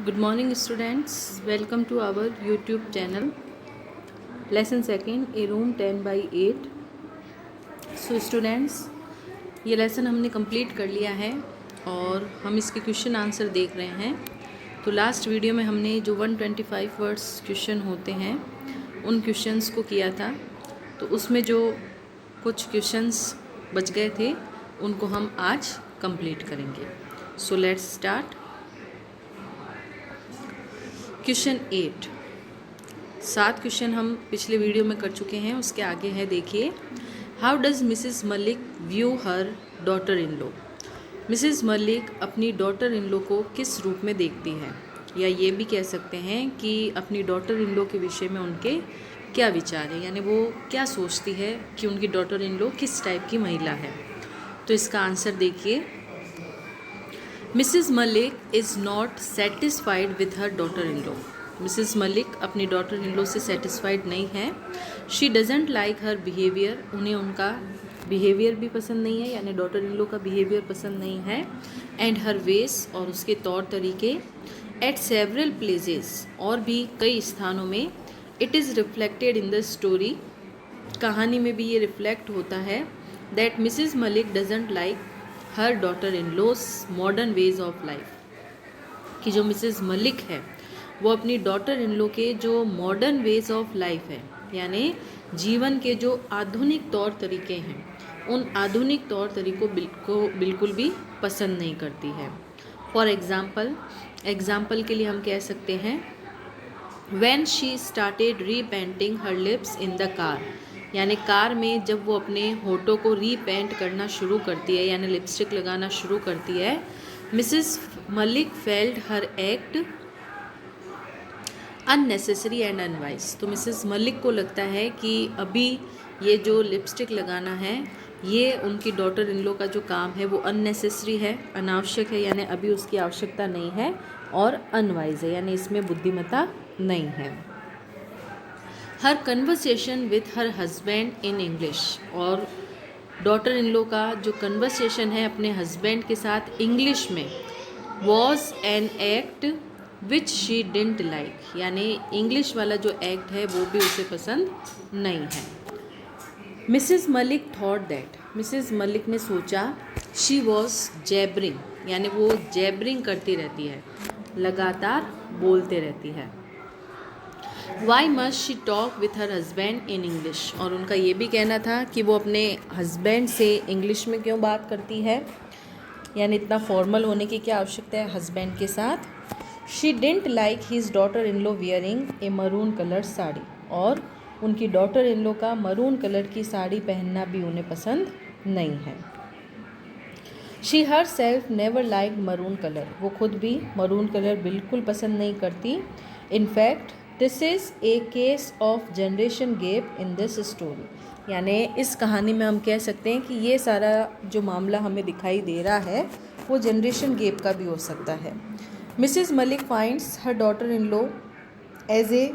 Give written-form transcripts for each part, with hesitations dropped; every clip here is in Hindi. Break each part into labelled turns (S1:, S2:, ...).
S1: Good morning students, welcome to our YouTube channel. Lesson second, a room 10 by 8. So students, ये लेसन हमने कंप्लीट कर लिया है और हम इसके क्वेश्चन आंसर देख रहे हैं. तो लास्ट वीडियो में हमने जो 125 वर्ड्स क्वेश्चन होते हैं उन क्वेश्चंस को किया था. तो उसमें जो कुछ क्वेश्चंस बच गए थे उनको हम आज कंप्लीट करेंगे. So let's start. Question 8. 7 question हम पिछले वीडियो में कर चुके हैं. उसके आगे है, देखिए. How does Mrs Malik view her daughter in law. Mrs Malik अपनी डॉटर इन लॉ को किस रूप में देखती है, या ये भी कह सकते हैं कि अपनी डॉटर इन लॉ के विषय में उनके क्या विचार है, यानी वो क्या सोचती है कि उनकी डॉटर इन लॉ किस टाइप की महिला है. तो इसका आंसर देखिए. Mrs Malik is not satisfied with her daughter in law. Mrs Malik अपनी डॉटर इन लॉ से सेटिस्फाइड नहीं है. She doesn't like her behaviour. उन्हें उनका बिहेवियर भी पसंद नहीं है, यानी डॉटर इन लॉ का बिहेवियर पसंद नहीं है. एंड हर वेस, और उसके तौर तरीके. एट सेवरल प्लेसेस, और भी कई स्थानों में. It is reflected in the story. कहानी में भी ये रिफ्लेक्ट होता है. That Mrs Malik doesn't like her daughter in loss modern ways of life. कि जो मिसेस मलिक है वो अपनी डॉटर इन लॉ के जो मॉडर्न वेज ऑफ लाइफ है, यानी जीवन के जो आधुनिक तौर तरीके हैं, उन आधुनिक तौर तरीकों को बिल्कुल भी पसंद नहीं करती है. फॉर एग्ज़ाम्पल के लिए हम कह सकते हैं, when she started repainting her lips in the car. यानी कार में जब वो अपने होठों को रीपेंट करना शुरू करती है, यानी लिपस्टिक लगाना शुरू करती है. Mrs Malik felt her act unnecessary and unwise. तो मिसिस मलिक को लगता है कि अभी ये जो लिपस्टिक लगाना है ये उनकी डॉटर इन लॉ का जो काम है वो अननेसेसरी है, अनावश्यक है, यानी अभी उसकी आवश्यकता नहीं है. और अनवाइज है, यानी इसमें बुद्धिमत्ता नहीं है. Her conversation with her husband in English. और डॉटर इन लॉ का जो कन्वर्सेशन है अपने हस्बैंड के साथ इंग्लिश में, was an act which she didn't like. यानी इंग्लिश वाला जो एक्ट है वो भी उसे पसंद नहीं है. Mrs Malik thought that. Mrs Malik ने सोचा. She was jabbering. यानी वो जैबरिंग करती रहती है, लगातार बोलते रहती है. Why must she talk with her husband in English. और उनका ये भी कहना था कि वो अपने हस्बैंड से इंग्लिश में क्यों बात करती है, यानी इतना फॉर्मल होने की क्या आवश्यकता है हस्बैंड के साथ. She didn't like his daughter in law wearing A maroon colour sari. और उनकी डॉटर इन लॉ का मरून कलर की साड़ी पहनना भी उन्हें पसंद नहीं है. She her self never like maroon colour. वो खुद भी मरून कलर बिल्कुल पसंद नहीं करती. In fact this is a case of generation gap in this story. यानी इस कहानी में हम कह सकते हैं कि ये सारा जो मामला हमें दिखाई दे रहा है वो जनरेशन गैप का भी हो सकता है. Mrs Malik finds her daughter in law as a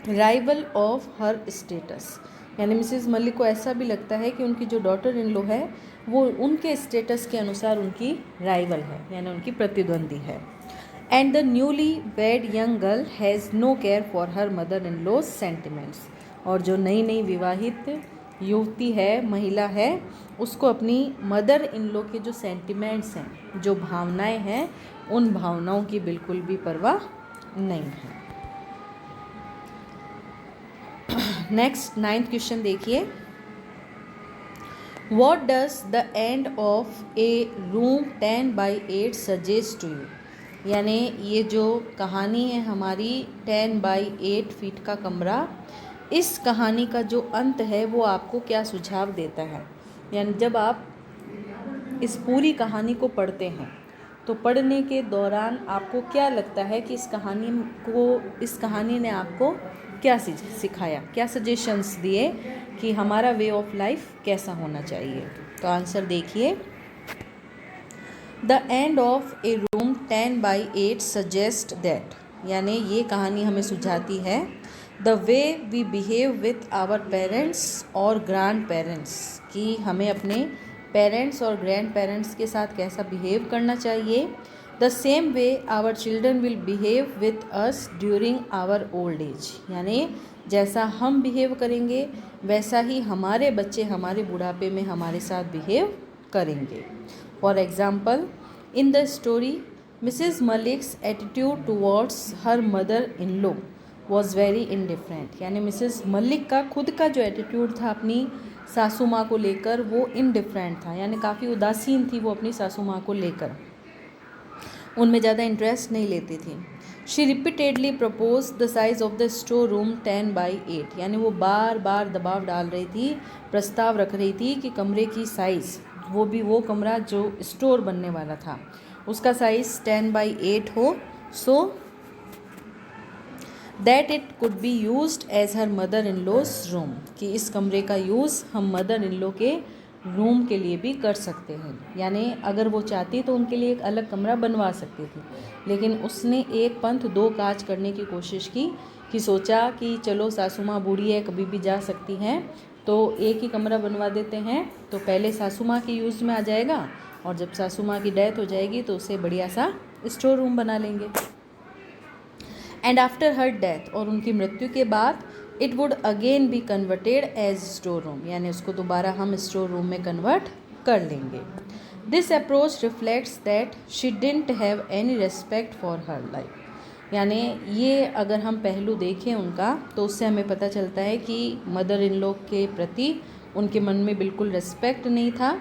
S1: rival of her status. यानी मिसिज़ मलिक को ऐसा भी लगता है कि उनकी जो डॉटर इन लॉ है वो उनके स्टेटस के अनुसार उनकी राइवल है, यानी उनकी प्रतिद्वंदी है. And the newly wed young girl has no care for her mother in law's sentiments. और जो नई नई विवाहित युवती है, महिला है, उसको अपनी मदर इन लॉ के जो सेंटिमेंट्स हैं, जो भावनाएं हैं, उन भावनाओं की बिल्कुल भी परवाह नहीं है. नेक्स्ट 9th क्वेश्चन देखिए. What does the end of a room 10 by 8 suggest to you. यानी ये जो कहानी है हमारी 10 by 8 फीट का कमरा, इस कहानी का जो अंत है वो आपको क्या सुझाव देता है. यानी जब आप इस पूरी कहानी को पढ़ते हैं तो पढ़ने के दौरान आपको क्या लगता है कि इस कहानी ने आपको क्या सिखाया, क्या सजेशंस दिए कि हमारा वे ऑफ लाइफ कैसा होना चाहिए. तो आंसर देखिए. The end of a room 10 by 8 suggest that. यानी ये कहानी हमें सुझाती है the way we behave with our parents और ग्रैंड पेरेंट्स, कि हमें अपने पेरेंट्स और ग्रैंड पेरेंट्स के साथ कैसा बिहेव करना चाहिए. The same way our children will behave with us during our old age, यानी जैसा हम बिहेव करेंगे वैसा ही हमारे बच्चे हमारे बुढ़ापे में हमारे साथ बिहेव करेंगे. For example, in the story Mrs Malik's attitude towards her mother in law was very indifferent, यानी मिसेस मलिक का खुद का जो एटीट्यूड था अपनी सासू माँ को लेकर वो इनडिफरेंट था, यानी काफ़ी उदासीन थी वो अपनी सासू माँ को लेकर, उनमें ज़्यादा इंटरेस्ट नहीं लेती थी. She repeatedly propose the size of the store room 10x8, यानी वो बार बार दबाव डाल रही थी, प्रस्ताव रख रही थी कि कमरे की साइज़, वो भी वो कमरा जो स्टोर बनने वाला था उसका साइज़ 10x8 हो, so that it could be used as her mother in law's room, कि इस कमरे का यूज़ हम मदर इन लॉ के रूम के लिए भी कर सकते हैं. यानी अगर वो चाहती तो उनके लिए एक अलग कमरा बनवा सकती थी, लेकिन उसने एक पंथ दो काज करने की कोशिश की कि सोचा कि चलो सासू माँ बूढ़ी है, कभी भी जा सकती हैं, तो एक ही कमरा बनवा देते हैं, तो पहले सासू माँ के यूज़ में आ जाएगा और जब सासू माँ की डेथ हो जाएगी तो उसे बढ़िया सा स्टोर रूम बना लेंगे. एंड आफ्टर हर डेथ, और उनकी मृत्यु के बाद, it would again be converted as store room, यानी उसको दोबारा हम स्टोर रूम में कन्वर्ट कर लेंगे. This approach reflects that she didn't have any respect for her life, यानी ये अगर हम पहलू देखें उनका तो उससे हमें पता चलता है कि मदर इन लॉ के प्रति उनके मन में बिल्कुल रिस्पेक्ट नहीं था.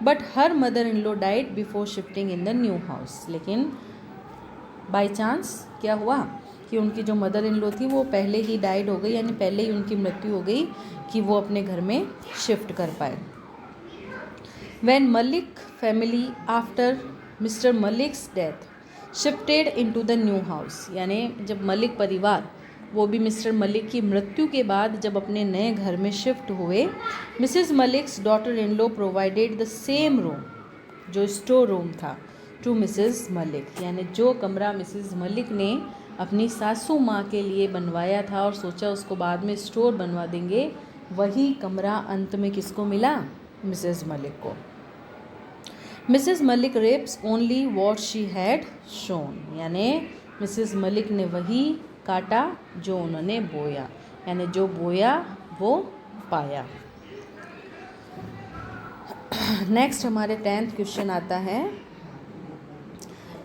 S1: But her mother in law died before shifting in the new house, लेकिन बाय चांस क्या हुआ कि उनकी जो मदर इन लॉ थी वो पहले ही डाइड हो गई, यानी पहले ही उनकी मृत्यु हो गई कि वो अपने घर में शिफ्ट कर पाए. When Malik family after mister Malik's death shifted into the new house, यानी जब मलिक परिवार वो भी मिस्टर मलिक की मृत्यु के बाद जब अपने नए घर में शिफ्ट हुए, Mrs Malik's daughter in law provided the same room, जो स्टोर रूम था, टू मिसेस मलिक, यानी जो कमरा मिसेस मलिक ने अपनी सासू माँ के लिए बनवाया था और सोचा उसको बाद में स्टोर बनवा देंगे, वही कमरा अंत में किसको मिला? मिसेस मलिक को. Mrs Malik reaps only what she had sown, यानी मिसेस मलिक ने वही काटा जो उन्होंने बोया, यानी जो बोया वो पाया. नेक्स्ट हमारे 10th क्वेश्चन आता है,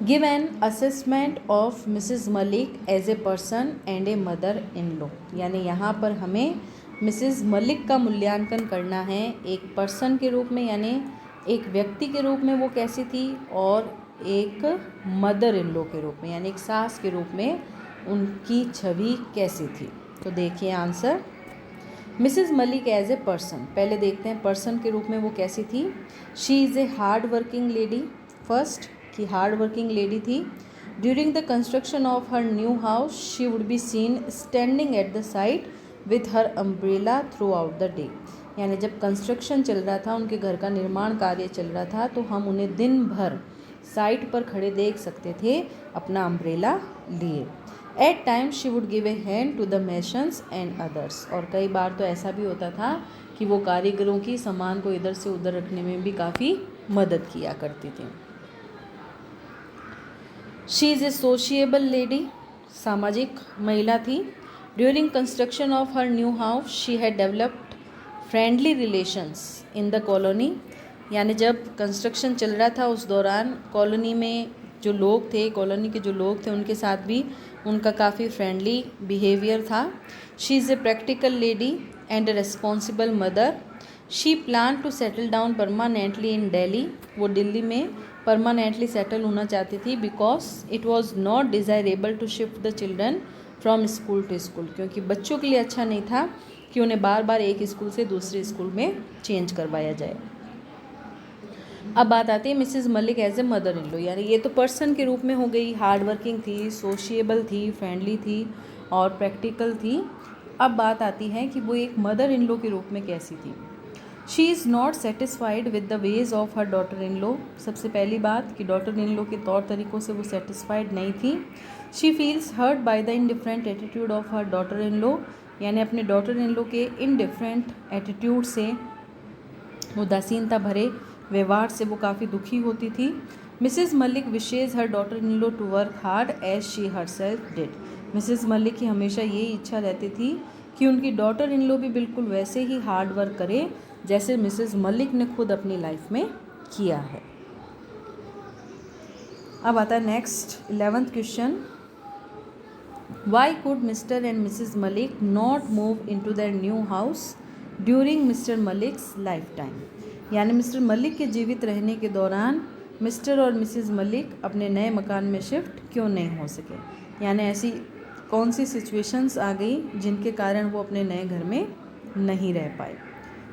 S1: give an assessment of Mrs Malik as a person and a mother in law, यानी यहाँ पर हमें मिसेस मलिक का मूल्यांकन करना है एक पर्सन के रूप में, यानी एक व्यक्ति के रूप में वो कैसी थी, और एक मदर इन लॉ के रूप में, यानी एक सास के रूप में उनकी छवि कैसी थी. तो देखिए answer, Mrs Malik as a person, पहले देखते हैं पर्सन के रूप में वो कैसी थी. She is a hard working lady, first कि हार्ड वर्किंग लेडी थी. During the construction of her new house she would be seen standing at the side with her umbrella through out the day, यानी जब कंस्ट्रक्शन चल रहा था, उनके घर का निर्माण कार्य चल रहा था, तो हम उन्हें दिन भर साइट पर खड़े देख सकते थे अपना अम्ब्रेला लिए. At time she would give a hand to the masons and others, और कई बार तो ऐसा भी होता था कि वो कारीगरों की सामान को इधर से उधर रखने में भी काफ़ी मदद किया करती थी. She is A sociable lady, सामाजिक महिला थी. During construction of her new house she had developed friendly relations in the colony, यानी जब कंस्ट्रक्शन चल रहा था उस दौरान कॉलोनी में जो लोग थे, कॉलोनी के जो लोग थे उनके साथ भी उनका काफ़ी फ्रेंडली बिहेवियर था. She is a practical lady and a responsible mother. She plan to settle down permanently in Delhi, वो दिल्ली में परमानेंटली सेटल होना चाहती थी, because it was not desirable to shift the children from school to school, क्योंकि बच्चों के लिए अच्छा नहीं था कि उन्हें बार बार एक स्कूल से दूसरे स्कूल में चेंज करवाया जाए. अब बात आती है Mrs Malik as a mother in law, यानी ये तो पर्सन के रूप में हो गई, हार्ड वर्किंग थी, सोशिएबल थी, फ्रेंडली थी और प्रैक्टिकल थी. अब बात आती है कि वो एक मदर इन लॉ के रूप में कैसी थी. She is not satisfied with the ways of her daughter in law, सबसे पहली बात कि डॉटर इन लॉ के तौर तरीक़ों से वो सेटिस्फाइड नहीं थी. She feels hurt by the indifferent attitude of her daughter in law, यानी अपने डॉटर इन लॉ के इनडिफरेंट एटीट्यूड से, उदासीनता भरे व्यवहार से वो काफ़ी दुखी होती थी. Mrs Malik wishes her daughter in law to work hard as she herself did. Mrs Malik की हमेशा यही इच्छा रहती थी कि उनकी डॉटर इन लॉ भी बिल्कुल वैसे ही हार्ड वर्क करे जैसे मिसेस मलिक ने खुद अपनी लाइफ में किया है। अब आता है next 11th question. Y could mister and Mrs Malik not move into their new house during mister Malik's life time. यानी मिस्टर मलिक के जीवित रहने के दौरान मिस्टर और मिसेस मलिक अपने नए मकान में शिफ्ट क्यों नहीं हो सके, यानी ऐसी कौन सी सिचुएशंस आ गई जिनके कारण वो अपने नए घर में नहीं रह पाए।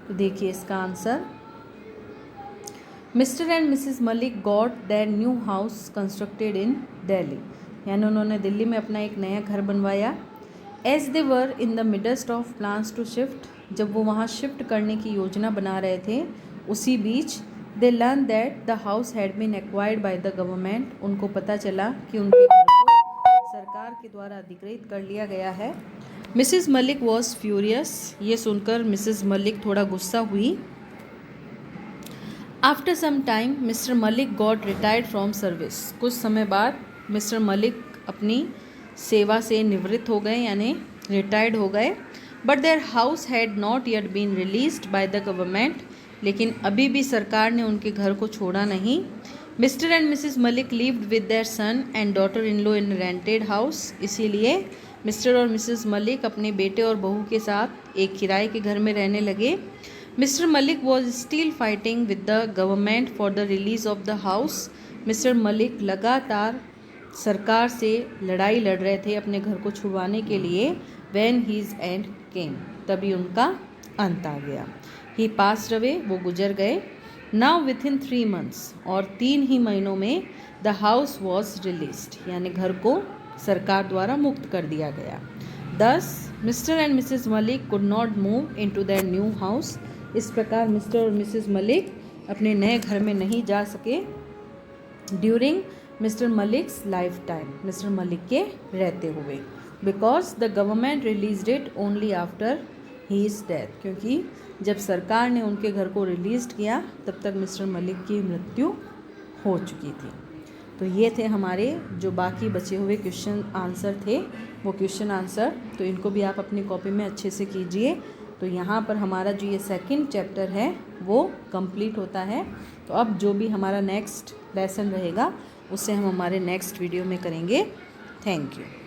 S1: तो देखिए इसका answer, Mr and Mrs Malik got their new house constructed in Delhi, यानी उन्होंने दिल्ली में अपना एक नया घर बनवाया। As they were in the midst of plans to shift, जब वो वहाँ शिफ्ट करने की योजना बना रहे थे उसी बीच they learn that the house had been acquired by the government, उनको पता चला कि उनके घर को सरकार के द्वारा अधिकृत कर लिया गया है। मिसेस मलिक वॉज फ्यूरियस, ये सुनकर मिसेस मलिक थोड़ा गुस्सा हुई। After some time Mr Malik got retired from service, कुछ समय बाद मिस्टर मलिक अपनी सेवा से निवृत्त हो गए यानी रिटायर्ड हो गए। But their house had not yet been released by the government, लेकिन अभी भी सरकार ने उनके घर को छोड़ा नहीं। Mr and Mrs Malik lived with their son and daughter in law in rented house, इसीलिए मिस्टर और मिसेस मलिक अपने बेटे और बहू के साथ एक किराए के घर में रहने लगे। Mister Malik was still fighting with the government for the release of the house, mister Malik लगातार सरकार से लड़ाई लड़ रहे थे अपने घर को छुड़वाने के लिए। व्हेन हीज एंड केम, तभी उनका अंत आ गया। ही पास्ड अवे, वो गुजर गए। नाउ विथ इन 3 months, और 3 ही महीनों में द हाउस वॉज रिलीज्ड, यानी घर को सरकार द्वारा मुक्त कर दिया गया। Thus Mr and Mrs Malik could not move into their new house, इस प्रकार मिस्टर और मिसेस मलिक अपने नए घर में नहीं जा सके during mister Malik's life time, Mr Malik के रहते हुए। Because the government released it only after he is death, क्योंकि जब सरकार ने उनके घर को रिलीज़ किया तब तक मिस्टर मलिक की मृत्यु हो चुकी थी। तो ये थे हमारे जो बाकी बचे हुए क्वेश्चन आंसर थे, वो क्वेश्चन आंसर, तो इनको भी आप अपनी कॉपी में अच्छे से कीजिए। तो यहाँ पर हमारा जो ये सेकंड चैप्टर है वो कंप्लीट होता है। तो अब जो भी हमारा नेक्स्ट लेसन रहेगा उससे हम हमारे नेक्स्ट वीडियो में करेंगे। Thank you.